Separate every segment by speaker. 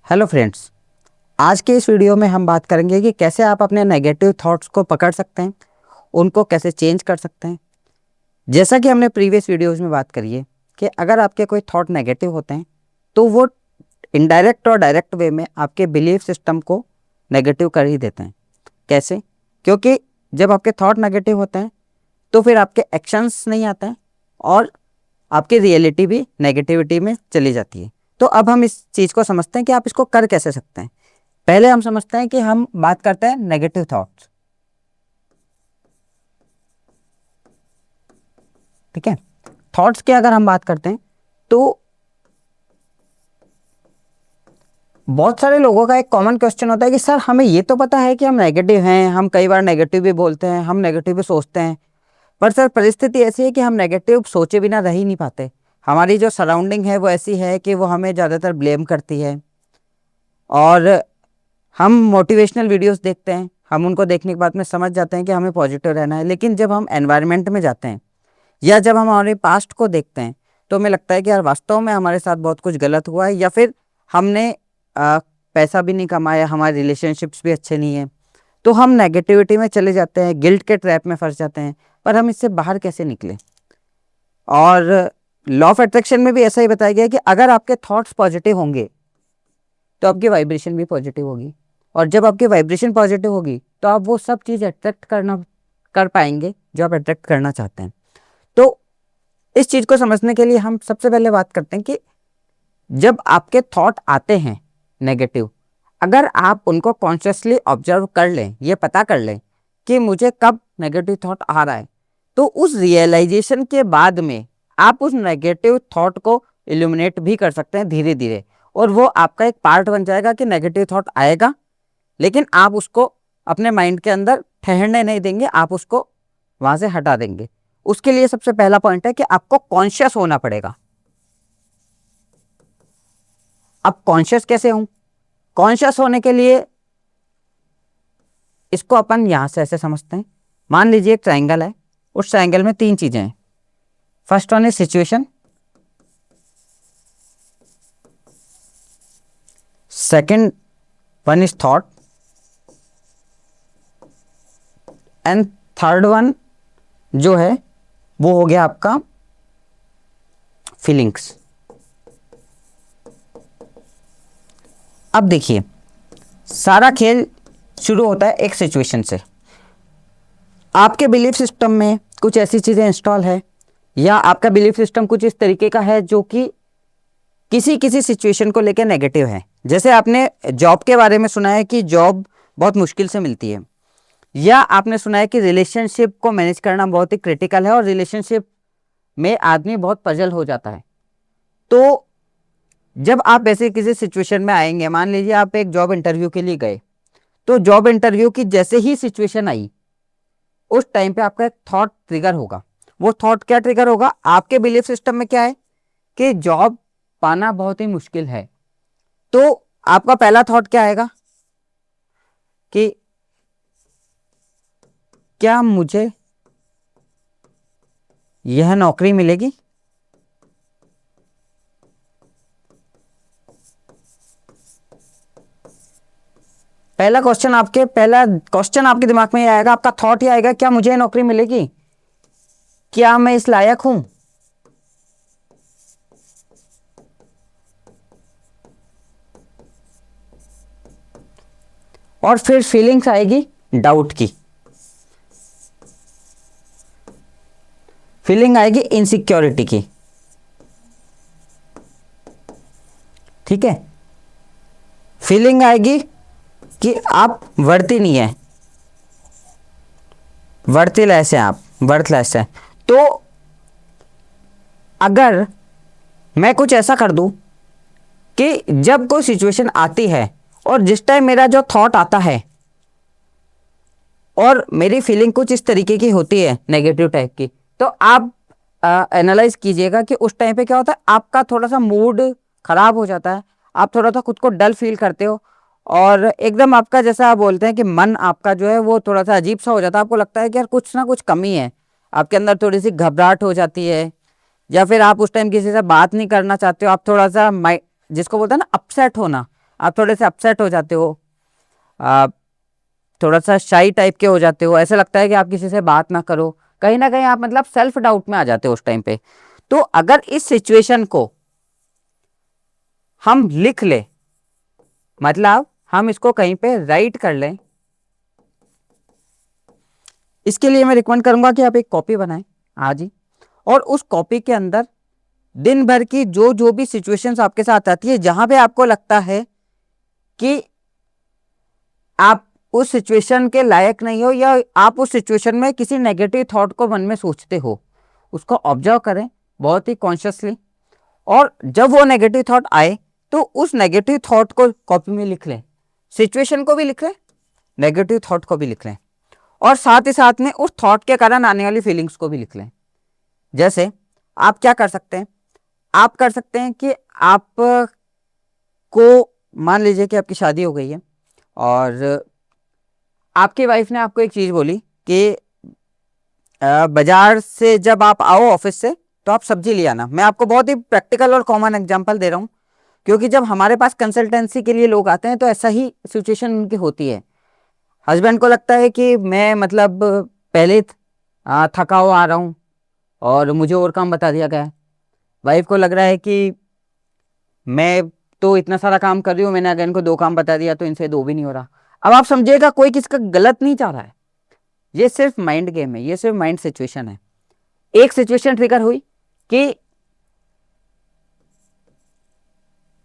Speaker 1: Hello friends, आज के इस वीडियो में हम बात करेंगे कि कैसे आप अपने नेगेटिव थॉट्स को पकड़ सकते हैं, उनको कैसे चेंज कर सकते हैं। जैसा कि हमने प्रीवियस वीडियोस में बात करी है कि अगर आपके कोई थॉट नेगेटिव होते हैं तो वो इनडायरेक्ट और डायरेक्ट वे में आपके बिलीफ सिस्टम को नेगेटिव कर ही देते हैं। कैसे? क्योंकि जब आपके थॉट नेगेटिव होते हैं तो फिर आपके एक्शंस नहीं आते हैं और आपकी रियलिटी भी नेगेटिविटी में चली जाती है। तो अब हम इस चीज़ को समझते हैं कि आप इसको कर कैसे सकते हैं। पहले हम समझते हैं कि हम बात करते हैं नेगेटिव थॉट्स। ठीक है, थॉट्स की अगर हम बात करते हैं तो बहुत सारे लोगों का एक कॉमन क्वेश्चन होता है कि सर हमें ये तो पता है कि हम नेगेटिव हैं, हम कई बार नेगेटिव भी बोलते हैं, हम नेगेटिव भी सोचते हैं, पर सर परिस्थिति ऐसी है कि हम नेगेटिव सोचे बिना रह ही नहीं पाते। हमारी जो सराउंडिंग है वो ऐसी है कि वो हमें ज़्यादातर ब्लेम करती है और हम मोटिवेशनल वीडियोस देखते हैं, हम उनको देखने के बाद में समझ जाते हैं कि हमें पॉजिटिव रहना है, लेकिन जब हम एनवायरनमेंट में जाते हैं या जब हम हमारे पास्ट को देखते हैं तो हमें लगता है कि यार वास्तव में हमारे साथ बहुत कुछ गलत हुआ है, या फिर हमने पैसा भी नहीं कमाया, हमारे रिलेशनशिप्स भी अच्छे नहीं हैं, तो हम नेगेटिविटी में चले जाते हैं, गिल्ट के ट्रैप में फंस जाते हैं। पर हम इससे बाहर कैसे निकलें? और लॉ ऑफ अट्रैक्शन में भी ऐसा ही बताया गया है कि अगर आपके थॉट्स पॉजिटिव होंगे तो आपकी वाइब्रेशन भी पॉजिटिव होगी, और जब आपकी वाइब्रेशन पॉजिटिव होगी तो आप वो सब चीज़ अट्रैक्ट कर पाएंगे जो आप अट्रैक्ट करना चाहते हैं। तो इस चीज़ को समझने के लिए हम सबसे पहले बात करते हैं कि जब आपके थॉट आते हैं नेगेटिव, अगर आप उनको कॉन्शियसली ऑब्जर्व कर लें, ये पता कर लें कि मुझे कब नेगेटिव थॉट आ रहा है, तो उस रियलाइजेशन के बाद में आप उस नेगेटिव थॉट को इल्यूमिनेट भी कर सकते हैं धीरे धीरे, और वो आपका एक पार्ट बन जाएगा कि नेगेटिव थॉट आएगा, लेकिन आप उसको अपने माइंड के अंदर ठहरने नहीं देंगे, आप उसको वहाँ से हटा देंगे। उसके लिए सबसे पहला पॉइंट है कि आपको कॉन्शियस होना पड़ेगा। अब कॉन्शियस कैसे हूं? कॉन्शियस होने के लिए इसको अपन यहां से ऐसे समझते हैं। मान लीजिए एक ट्रायंगल है, उस ट्रायंगल में तीन चीजें हैं। First one is situation, second one is thought, and third one जो है वो हो गया आपका फीलिंग्स। अब देखिए, सारा खेल शुरू होता है एक सिचुएशन से। आपके बिलीफ सिस्टम में कुछ ऐसी चीज़ें इंस्टॉल है, या आपका बिलीफ सिस्टम कुछ इस तरीके का है जो कि किसी किसी सिचुएशन को लेकर नेगेटिव है। जैसे आपने जॉब के बारे में सुना है कि जॉब बहुत मुश्किल से मिलती है, या आपने सुना है कि रिलेशनशिप को मैनेज करना बहुत ही क्रिटिकल है और रिलेशनशिप में आदमी बहुत पजल हो जाता है। तो जब आप ऐसे किसी सिचुएशन में आएंगे, मान लीजिए आप एक जॉब इंटरव्यू के लिए गए, तो जॉब इंटरव्यू की जैसे ही सिचुएशन आई, उस टाइम पे आपका एक थॉट ट्रिगर होगा। वो थॉट क्या ट्रिगर होगा? आपके बिलीफ सिस्टम में क्या है कि जॉब पाना बहुत ही मुश्किल है, तो आपका पहला थॉट क्या आएगा कि क्या मुझे यह नौकरी मिलेगी? पहला क्वेश्चन आपके दिमाग में आएगा, आपका थॉट ही आएगा, क्या मुझे नौकरी मिलेगी? क्या मैं इस लायक हूं? और फिर फीलिंग्स आएगी डाउट की, फीलिंग आएगी इनसिक्योरिटी की। ठीक है, फीलिंग आएगी कि आप वर्ती नहीं है, वर्थलेस है, आप वर्थलेस है। तो अगर मैं कुछ ऐसा कर दूं कि जब कोई सिचुएशन आती है और जिस टाइम मेरा जो थॉट आता है और मेरी फीलिंग कुछ इस तरीके की होती है नेगेटिव टाइप की, तो आप एनालाइज कीजिएगा कि उस टाइम पे क्या होता है, आपका थोड़ा सा मूड खराब हो जाता है, आप थोड़ा सा खुद को डल फील करते हो, और एकदम आपका जैसा आप बोलते हैं कि मन आपका जो है वो थोड़ा सा अजीब सा हो जाता है। आपको लगता है कि यार कुछ ना कुछ कमी है, आपके अंदर थोड़ी सी घबराहट हो जाती है, या फिर आप उस टाइम किसी से बात नहीं करना चाहते हो, आप थोड़ा सा जिसको बोलते हैं ना अपसेट होना, आप थोड़े से अपसेट हो जाते हो, आप थोड़ा सा शाई टाइप के हो जाते हो, ऐसा लगता है कि आप किसी से बात ना करो, कहीं ना कहीं आप मतलब सेल्फ डाउट में आ जाते हो उस टाइम पे। तो अगर इस सिचुएशन को हम लिख ले, मतलब हम इसको कहीं पे राइट कर लें, इसके लिए मैं रिकमेंड करूंगा कि आप एक कॉपी बनाएं आज ही, और उस कॉपी के अंदर दिन भर की जो जो भी सिचुएशंस आपके साथ आती है, जहां पे आपको लगता है कि आप उस सिचुएशन के लायक नहीं हो, या आप उस सिचुएशन में किसी नेगेटिव थॉट को मन में सोचते हो, उसको ऑब्जर्व करें बहुत ही कॉन्शियसली। और जब वो नेगेटिव थॉट आए तो उस नेगेटिव थॉट को कॉपी में लिख लें, सिचुएशन को भी लिख लें, नेगेटिव थॉट को भी लिख लें, और साथ ही साथ में उस थॉट के कारण आने वाली फीलिंग्स को भी लिख लें। जैसे आप क्या कर सकते हैं, आप कर सकते हैं कि आप को मान लीजिए कि आपकी शादी हो गई है और आपकी वाइफ ने आपको एक चीज बोली कि बाजार से जब आप आओ ऑफिस से तो आप सब्जी ले आना। मैं आपको बहुत ही प्रैक्टिकल और कॉमन एग्जांपल दे रहा हूँ, क्योंकि जब हमारे पास कंसल्टेंसी के लिए लोग आते हैं तो ऐसा ही सिचुएशन उनकी होती है। हस्बैंड को लगता है कि मैं मतलब पहले थका हुआ आ रहा हूँ और मुझे और काम बता दिया गया है। वाइफ को लग रहा है कि मैं तो इतना सारा काम कर रही हूँ, मैंने अगर इनको 2 काम बता दिया तो इनसे 2 भी नहीं हो रहा। अब आप समझिएगा कोई किसका गलत नहीं चाह रहा है, ये सिर्फ माइंड गेम है, ये सिर्फ माइंड सिचुएशन है। एक सिचुएशन ट्रिगर हुई कि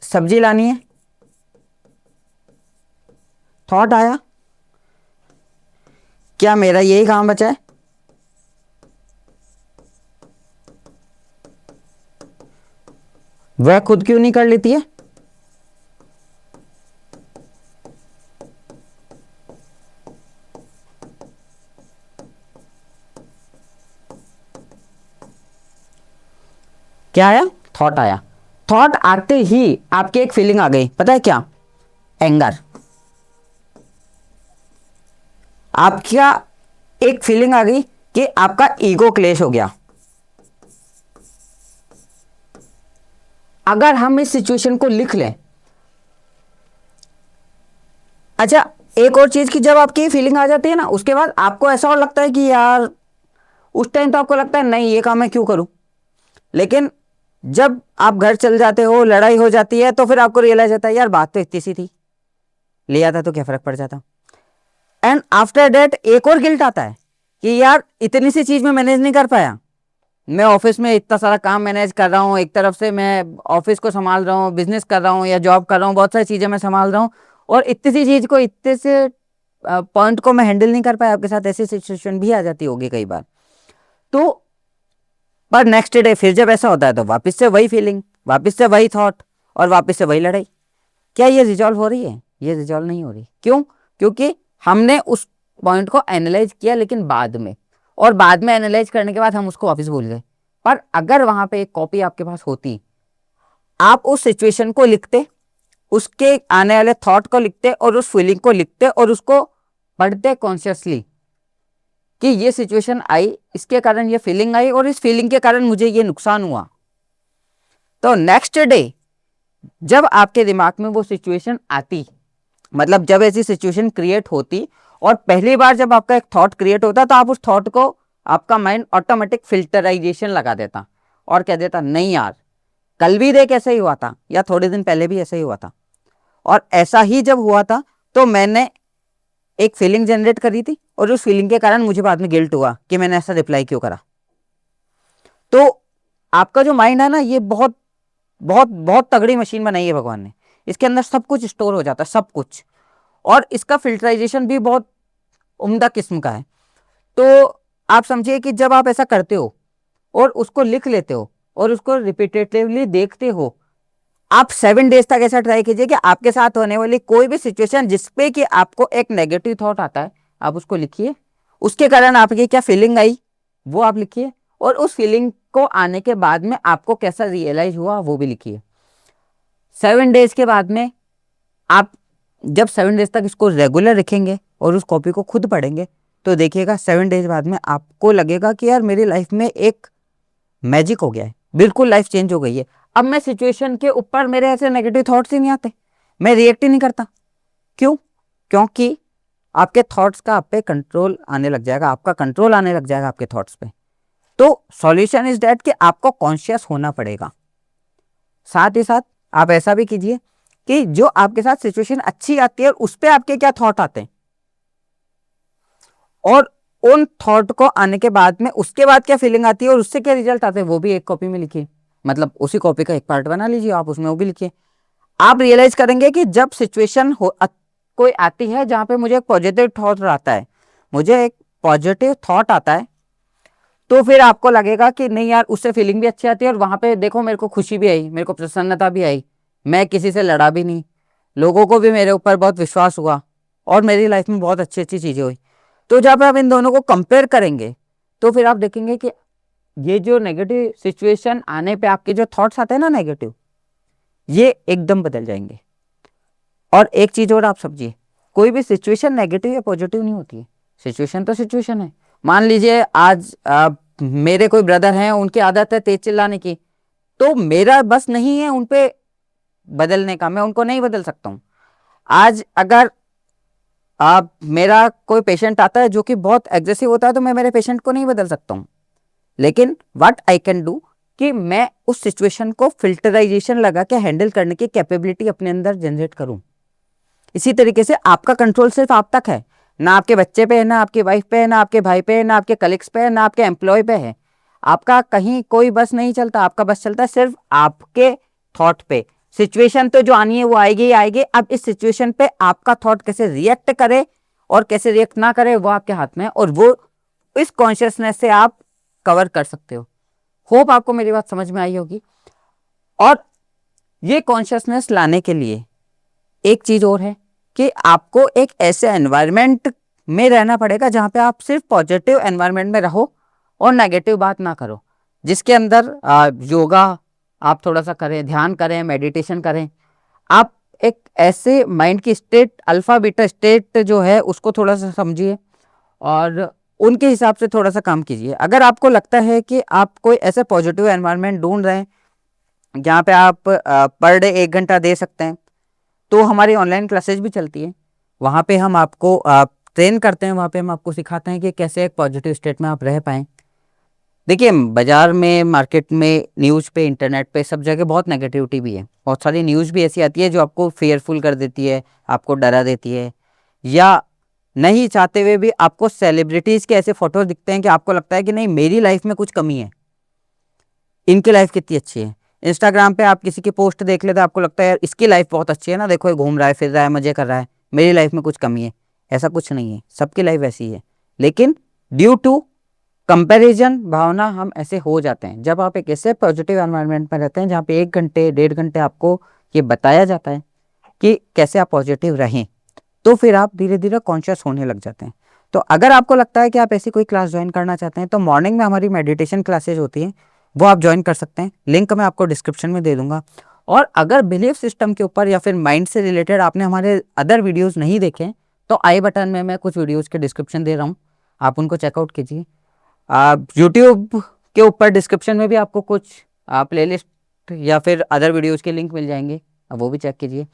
Speaker 1: सब्जी लानी है, थॉट आया क्या मेरा यही काम बचा है, वह खुद क्यों नहीं कर लेती है। क्या आया, थॉट आया। थॉट आते ही आपकी एक फीलिंग आ गई, पता है क्या, एंगर। आपका एक फीलिंग आ गई कि आपका ईगो क्लेश हो गया। अगर हम इस सिचुएशन को लिख लें, अच्छा एक और चीज की, जब आपकी फीलिंग आ जाती है ना, उसके बाद आपको ऐसा और लगता है कि यार उस टाइम तो आपको लगता है नहीं ये काम मैं क्यों करूं, लेकिन जब आप घर चल जाते हो, लड़ाई हो जाती है, तो फिर आपको रियलाइज होता है यार बात तो इतनी सी थी, ले आता तो क्या फर्क पड़ जाता। एंड आफ्टर डेट एक और गिल्ट आता है कि यार इतनी सी चीज में मैनेज नहीं कर पाया, मैं ऑफिस में इतना सारा काम मैनेज कर रहा हूँ, एक तरफ से मैं ऑफिस को संभाल रहा हूँ, बिजनेस कर रहा हूँ या जॉब कर रहा हूँ, बहुत सारी चीजें मैं संभाल रहा हूँ, और इतनी सी चीज को, इतने से पॉइंट को मैं हैंडल नहीं कर पाया। आपके साथ ऐसी सिचुएशन भी आ जाती होगी कई बार। तो पर नेक्स्ट डे फिर जब ऐसा होता है तो वापस से वही फीलिंग, वापस से वही थॉट, और वापस से वही लड़ाई। क्या ये रिजॉल्व हो रही है? ये रिजॉल्व नहीं हो रही। क्यों? क्योंकि हमने उस पॉइंट को एनालाइज किया लेकिन बाद में, और बाद में एनालाइज करने के बाद हम उसको वापस भूल गए। पर अगर वहां पे एक कॉपी आपके पास होती, आप उस सिचुएशन को लिखते, उसके आने वाले थॉट को लिखते और उस फीलिंग को लिखते और उसको पढ़ते कॉन्शियसली कि ये सिचुएशन आई, इसके कारण ये फीलिंग आई, और इस फीलिंग के कारण मुझे ये नुकसान हुआ। तो नेक्स्ट डे जब आपके दिमाग में वो सिचुएशन आती, मतलब जब ऐसी सिचुएशन क्रिएट होती और पहली बार जब आपका एक थॉट क्रिएट होता, तो आप उस थॉट को, आपका माइंड ऑटोमेटिक फिल्टराइजेशन लगा देता और कह देता नहीं यार कल भी देख ऐसा ही हुआ था, या थोड़े दिन पहले भी ऐसा ही हुआ था। और ऐसा ही जब हुआ था तो मैंने एक फीलिंग जनरेट करी थी, और उस फीलिंग के कारण मुझे बाद में गिल्ट हुआ कि मैंने ऐसा रिप्लाई क्यों करा। तो आपका जो माइंड है ना, ये बहुत बहुत बहुत तगड़ी मशीन बनाई है भगवान ने। इसके अंदर सब कुछ स्टोर हो जाता है, सब कुछ, और इसका फिल्टराइजेशन भी बहुत उम्दा किस्म का है। तो आप समझिए कि जब आप ऐसा करते हो और उसको लिख लेते हो और उसको रिपीटेटिवली देखते हो, आप 7 डेज तक ऐसा ट्राई कीजिए कि आपके साथ होने वाली कोई भी सिचुएशन जिसपे कि आपको एक नेगेटिव थॉट आता है, आप उसको लिखिए, उसके कारण आपकी क्या फीलिंग आई वो आप लिखिए, और उस फीलिंग को आने के बाद में आपको कैसा रियलाइज हुआ वो भी लिखिए। 7 डेज के बाद में आप जब 7 डेज तक इसको रेगुलर रखेंगे और उस कॉपी को खुद पढ़ेंगे, तो देखिएगा 7 डेज बाद में आपको लगेगा कि यार मेरी लाइफ में एक मैजिक हो गया है, बिल्कुल लाइफ चेंज हो गई है। अब मैं सिचुएशन के ऊपर मेरे ऐसे नेगेटिव थॉट्स ही नहीं आते, मैं रिएक्ट ही नहीं करता। क्यों? क्योंकि आपके थॉट्स का आप पे कंट्रोल आने लग जाएगा, आपका कंट्रोल आने लग जाएगा आपके थॉट्स पे। तो सॉल्यूशन इज दैट कि आपको कॉन्शियस होना पड़ेगा। साथ ही साथ आप ऐसा भी कीजिए कि जो आपके साथ सिचुएशन अच्छी आती है उस पे आपके क्या थॉट आते हैं, और उन थॉट को आने के बाद में उसके बाद क्या फीलिंग आती है और उससे क्या रिजल्ट आते हैं, वो भी एक कॉपी में लिखिए। मतलब उसी कॉपी का एक पार्ट बना लीजिए आप, उसमें वो भी लिखिए। आप रियलाइज करेंगे कि जब सिचुएशन कोई आती है जहां पे मुझे एक पॉजिटिव थॉट आता है, मुझे एक पॉजिटिव थॉट आता है, तो फिर आपको लगेगा कि नहीं यार, उससे फीलिंग भी अच्छी आती है और वहां पे देखो मेरे को खुशी भी आई, मेरे को प्रसन्नता भी आई, मैं किसी से लड़ा भी नहीं, लोगों को भी मेरे ऊपर बहुत विश्वास हुआ और मेरी लाइफ में बहुत अच्छी अच्छी चीजें हुई। तो जब आप इन दोनों को कंपेयर करेंगे तो फिर आप देखेंगे कि ये जो नेगेटिव सिचुएशन आने पे आपके जो थॉट्स आते हैं ना नेगेटिव, ये एकदम बदल जाएंगे। और एक चीज और आप समझिए, कोई भी सिचुएशन नेगेटिव या पॉजिटिव नहीं होती है। सिचुएशन तो सिचुएशन है। मान लीजिए आज मेरे कोई ब्रदर हैं, उनकी आदत है तेज चिल्लाने की, तो मेरा बस नहीं है उन पे बदलने का, मैं उनको नहीं बदल सकता हूं। आज अगर आप मेरा कोई पेशेंट आता है जो कि बहुत एग्रेसिव होता है, तो मैं मेरे पेशेंट को नहीं बदल सकता हूं। लेकिन व्हाट आई कैन डू कि मैं उस सिचुएशन को फिल्टराइजेशन लगा के हैंडल करने की कैपेबिलिटी अपने अंदर जनरेट करूं। इसी तरीके से आपका कंट्रोल सिर्फ आप तक है, ना आपके बच्चे पे है, ना आपकी वाइफ पे है, ना आपके भाई पे है, ना आपके कलीग्स पे है, ना आपके एम्प्लॉय पे है। आपका कहीं कोई बस नहीं चलता, आपका बस चलता है सिर्फ आपके थॉट पे। सिचुएशन तो जो आनी है वो आएगी ही आएगी। अब इस सिचुएशन पे आपका थॉट कैसे रिएक्ट करे और कैसे रिएक्ट ना करे वो आपके हाथ में है, और वो इस कॉन्शियसनेस से आप कवर कर सकते हो। होप आपको मेरी बात समझ में आई होगी। और ये कॉन्शियसनेस लाने के लिए एक चीज और है कि आपको एक ऐसे एनवायरनमेंट में रहना पड़ेगा जहां पे आप सिर्फ पॉजिटिव एनवायरनमेंट में रहो और नेगेटिव बात ना करो, जिसके अंदर योगा आप थोड़ा सा करें, ध्यान करें, मेडिटेशन करें। आप एक ऐसे माइंड की स्टेट, अल्फा बीटा स्टेट जो है उसको थोड़ा सा समझिए और उनके हिसाब से थोड़ा सा काम कीजिए। अगर आपको लगता है कि आप कोई ऐसे पॉजिटिव एनवायरनमेंट ढूंढ रहे हैं जहाँ पे आप पर डे 1 घंटा दे सकते हैं, तो हमारी ऑनलाइन क्लासेज भी चलती है। वहाँ पे हम आपको ट्रेन करते हैं, वहाँ पे हम आपको सिखाते हैं कि कैसे एक पॉजिटिव स्टेट में आप रह पाएँ। देखिए, बाजार में, मार्केट में, न्यूज़ पे, इंटरनेट पे, सब जगह बहुत नेगेटिविटी भी है। बहुत सारी न्यूज़ भी ऐसी आती है जो आपको फेयरफुल कर देती है, आपको डरा देती है, या नहीं चाहते हुए भी आपको सेलिब्रिटीज़ के ऐसे फोटोज दिखते हैं कि आपको लगता है कि नहीं, मेरी लाइफ में कुछ कमी है, इनकी लाइफ कितनी अच्छी है। इंस्टाग्राम पे आप किसी की पोस्ट देख लेते, आपको लगता है यार इसकी लाइफ बहुत अच्छी है ना, देखो ये घूम रहा है, फिर रहा है, मजे कर रहा है, मेरी लाइफ में कुछ कमी है। ऐसा कुछ नहीं है, सबकी लाइफ ऐसी है। लेकिन ड्यू टू कंपैरिजन भावना हम ऐसे हो जाते हैं। जब आप एक ऐसे पॉजिटिव एनवायरनमेंट में रहते हैं जहाँ पे 1 घंटे 1.5 घंटे आपको ये बताया जाता है कि कैसे आप पॉजिटिव रहें, तो फिर आप धीरे धीरे कॉन्शियस होने लग जाते हैं। तो अगर आपको लगता है कि आप ऐसी कोई क्लास ज्वाइन करना चाहते हैं, तो मॉर्निंग में हमारी मेडिटेशन क्लासेज होती हैं, वो आप ज्वाइन कर सकते हैं। लिंक मैं आपको डिस्क्रिप्शन में दे दूंगा। और अगर बिलीफ सिस्टम के ऊपर या फिर माइंड से रिलेटेड आपने हमारे अदर वीडियोज़ नहीं देखे, तो आई बटन में मैं कुछ वीडियोज़ के डिस्क्रिप्शन दे रहा हूँ, आप उनको चेकआउट कीजिए। आप यूट्यूब के ऊपर डिस्क्रिप्शन में भी आपको कुछ प्लेलिस्ट या फिर अदर वीडियोज़ के लिंक मिल जाएंगे, अब वो भी चेक कीजिए।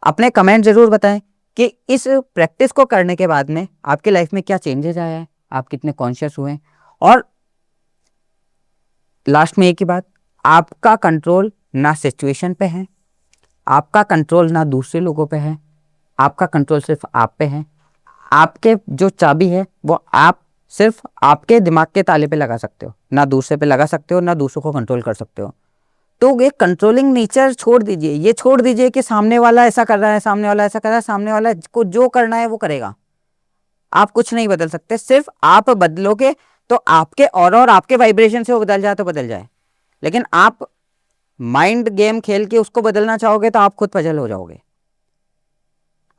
Speaker 1: अपने कमेंट ज़रूर बताएं कि इस प्रैक्टिस को करने के बाद में आपकी लाइफ में क्या चेंजेस आया है, आप कितने कॉन्शियस हुए हैं। और लास्ट में एक ही बात, आपका कंट्रोल ना सिचुएशन पे है, आपका कंट्रोल ना दूसरे लोगों पे है, आपका कंट्रोल सिर्फ आप पे है। आपके जो चाबी है वो आप सिर्फ आपके दिमाग के ताले पे लगा सकते हो, ना दूसरे पे लगा सकते हो, ना दूसरों को कंट्रोल कर सकते हो। तो ये कंट्रोलिंग नेचर छोड़ दीजिए, ये छोड़ दीजिए कि सामने वाला ऐसा कर रहा है, सामने वाला ऐसा कर रहा है, सामने वाला को जो करना है वो करेगा। आप कुछ नहीं बदल सकते, सिर्फ आप बदलोगे तो आपके और आपके वाइब्रेशन से वो बदल जाए तो बदल जाए। लेकिन आप माइंड गेम खेल के उसको बदलना चाहोगे तो आप खुद पजल हो जाओगे।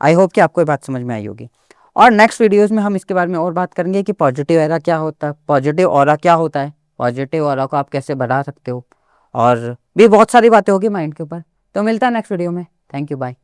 Speaker 1: आई होप कि आपको ये बात समझ में आई होगी। और नेक्स्ट वीडियोस में हम इसके बारे में और बात करेंगे कि पॉजिटिव एरा क्या होता है, पॉजिटिव ऑरा क्या होता है, पॉजिटिव ऑरा को आप कैसे बढ़ा सकते हो, और भी बहुत सारी बातें होगी माइंड के ऊपर। तो मिलता है नेक्स्ट वीडियो में। Thank you, bye.